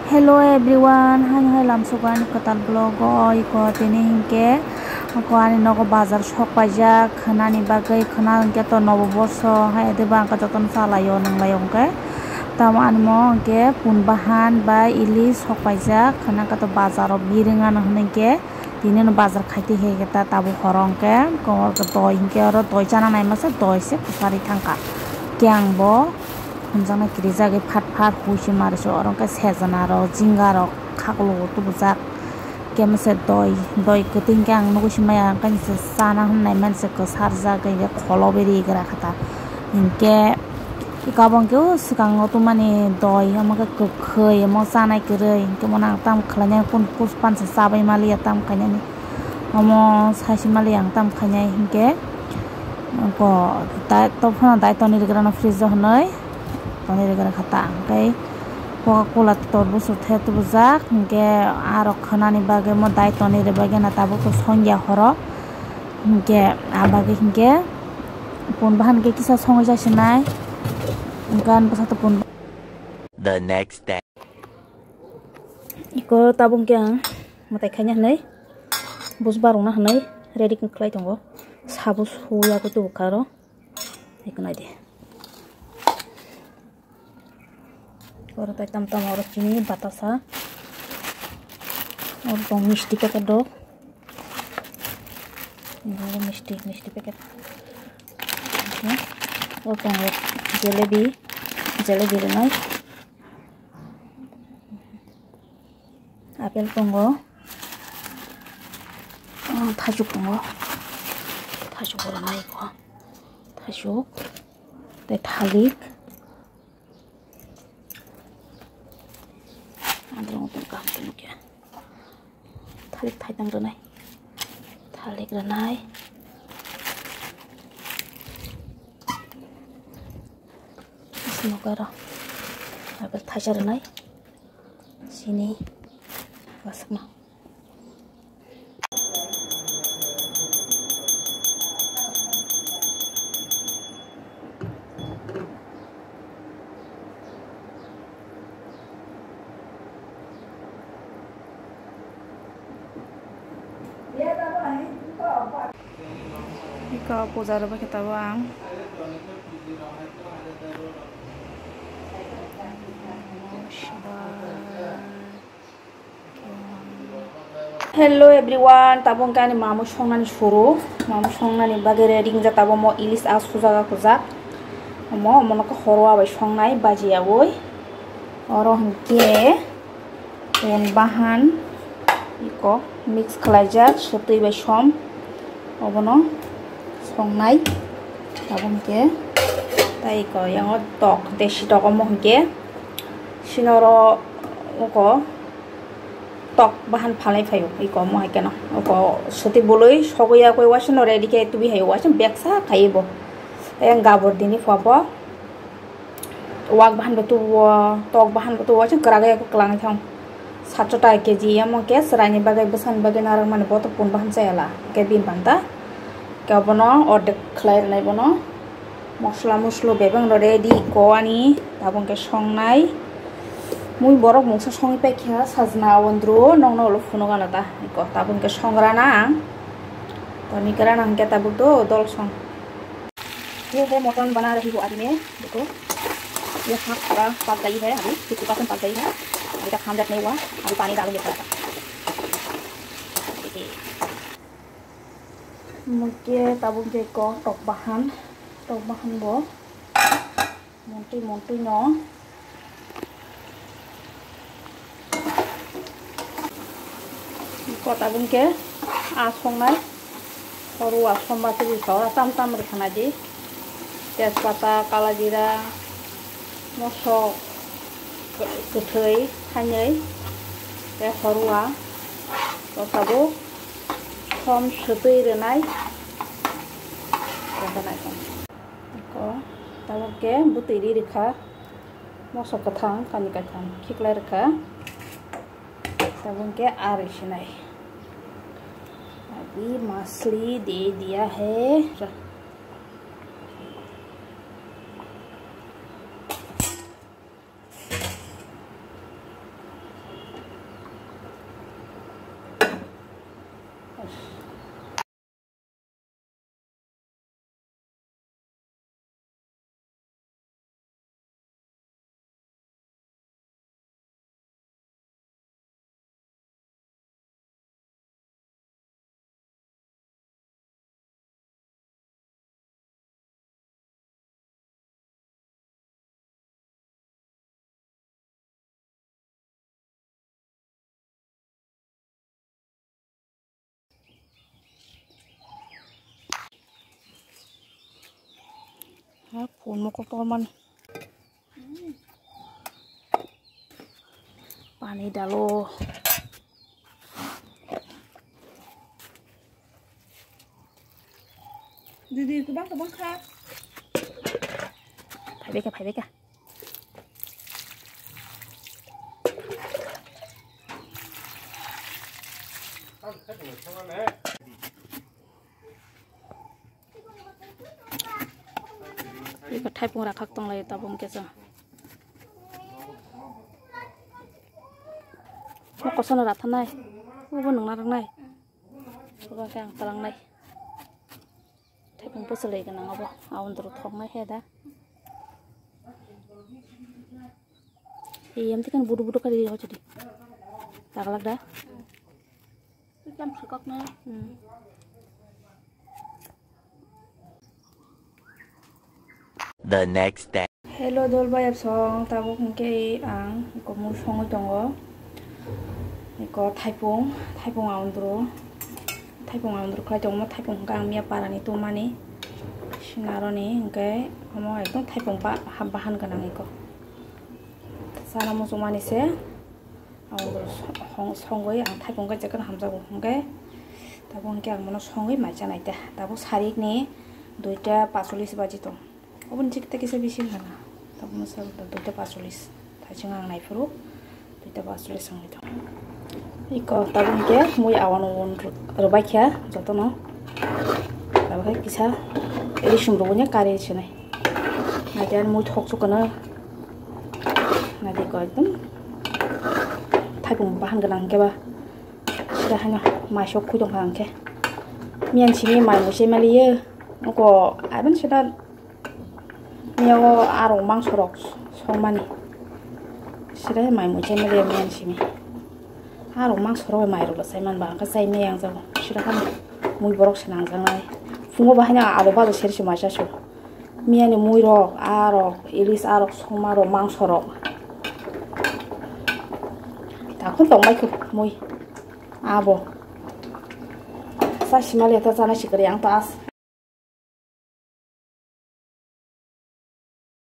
Hello everyone, hai lamsukan kotal blog ko tini hingke ko ani nogo bazar shok pajak khanani bagai khana hingke to nobo borso hai de bang ka joton salayo nanglayo hingke tamo animo hingke punbahan ba ilis shok pajak khana ka to bazar o biringan hingke tini no bazar khaite hege ta tabu horongke ko doi hingke aro doi chana nai mase doi se pusari thangka kyang bo hunjana kirijagi phat huisi mariso orongka sejana ro jinga ro khaklo tubujak kemse doi kutingke ang nugusi maya kan se sana hunnai manse ko sarjak ge kholoberi gra khata inke ikabongke sikango tumani doi amaka kokhoi amo sanai kerei inke monang tam khlanya kun puspan se sabai mali tam khanyani amo sasi mali ang tam khanyai inke ko ta to phana dai toni grana fridge honoi toni gara khata kai coca cola torbo suthe tubujak hingke aro khanani bage mo dai toni re bage na tabo ko songya horo hingke abage hingke punbahan ke kisa songai jasinai gan pasat pun The next day. iko tabung ke matai khanya nei busbarung na hanai ready kan khlai tongo sabus huya ko tu karo ikunai de और तम तम और चीनी बतासा और तो मिष्टी पैकेट दो मिष्टी पैकेट और तो जलेबी रेनाय आपेल पंगो थाजुक पंगो थाजुक रेनाय को थाजुक ते थालिक थालिक थाइतang renai thalik renai semoga agak thajar renai sini wasma ika pujar ba kita bang hello everyone tabung kani mamu songnani suru mamu songnani bage ready ja tabo mo ilis as kujaga kujak mo monoko horwa bai songnai baji awoi oro hingke bahan iko mix khlaijak sotui bai som obono songnai tabungke tai ko yang tok deshi tok mo hingke sinoro oko tok bahan phalai phayo iko mo haikena oko soti boloi sogoya koi wasino ready ke tubi hayo wasin beksa khaibo yang gabor dini phabo wak bahan betu tok bahan betu wasin kraga ko klang thang 700 টাকা কেজি এমন কে সরানি বাগাই বসান বাগাই নারাং মানে বত পুন বাহান চাইলা কে বিন বান্তা কে বনো অর্ধেক খলাই নাই বনো মশলা মশলো বেবেং রেডি কোয়ানি তাবং কে সংনাই মুই বরক মংসা সংই পাইখিয়া সাজনা ওন্দ্রু নংনো হলো ফুনো গানাতা ইকো তাবং কে সংগ্রানা তনি করা নাং কে তাবু তো দল সং ये मटन बना रही हूँ आज मैं देखो ये हाथ थोड़ा पक गई है अभी 50% पक गई है अभी तक खामजात नहीं हुआ अभी पानी डालूंगे थोड़ा सा मुझे tabung jeko tok bahan bo monti no ko tabung ke asongnai horu asomba tu sora tam rekhana di tejpata kala jira mosok gothoi khanei te horua to sabo som sutui renai ko tabungke butiri rekha mosok kathang kani kathang khiklai rekha tabungke arisinai अभी मछली दे दिया है phun một con man pani dalo Didi cái bác khác phải biết cả 이거 타이핑이라 각동 라이다 보면께서 먹고 손을 나타나이 우분 능나랑나이 그거 그냥 따랑나이 타이핑 버스 레이가 나가봐 아운드로 턱나이 해다 이 엠티 kan buru-buru kali dia jadi tagalak dah Jam sekok na The next day. Hello dolbayap song tabuk ngke ang ko mu songo tongo iko taipung aundro khlai tongmo taipung kang mia parani tumani sinaroni ngke amo ekdom taipung ba bahan ganang iko sana mo sumani se aundro songoi ang taipung ga jekan hamjago ngke tabuk ngke ang mono songoi majana ita tabuk sarik ni 2টা 45 baji to Obun cik tak kisah bisin kana, tapi masal tujuh pasulis, tajeng ang naifuru, tujuh pasulis ang itu. Iko tabung kia, mui awan rubai kia, jatuh no, tapi kisah, ini sumbernya kari sini. Nanti an mui thok sukana, nanti kau itu, taipung bahan ganang kia ba, sudah hanya masuk kudung ganang kia. Mian sini mai musim meliye, aku aban sudah Miawo arong mang sorok somani sira mai mu cheme le men simi arong mang sorok mai ro sai man ba ka sai me yang jago sira kan mui borok senang jangai fungo ba hanya alo ba ser sima sa so miani mui ro arok ilis arok somaro mang sorok ta kun tong mai ku mui abo sa sima le ta jana sikri yang tas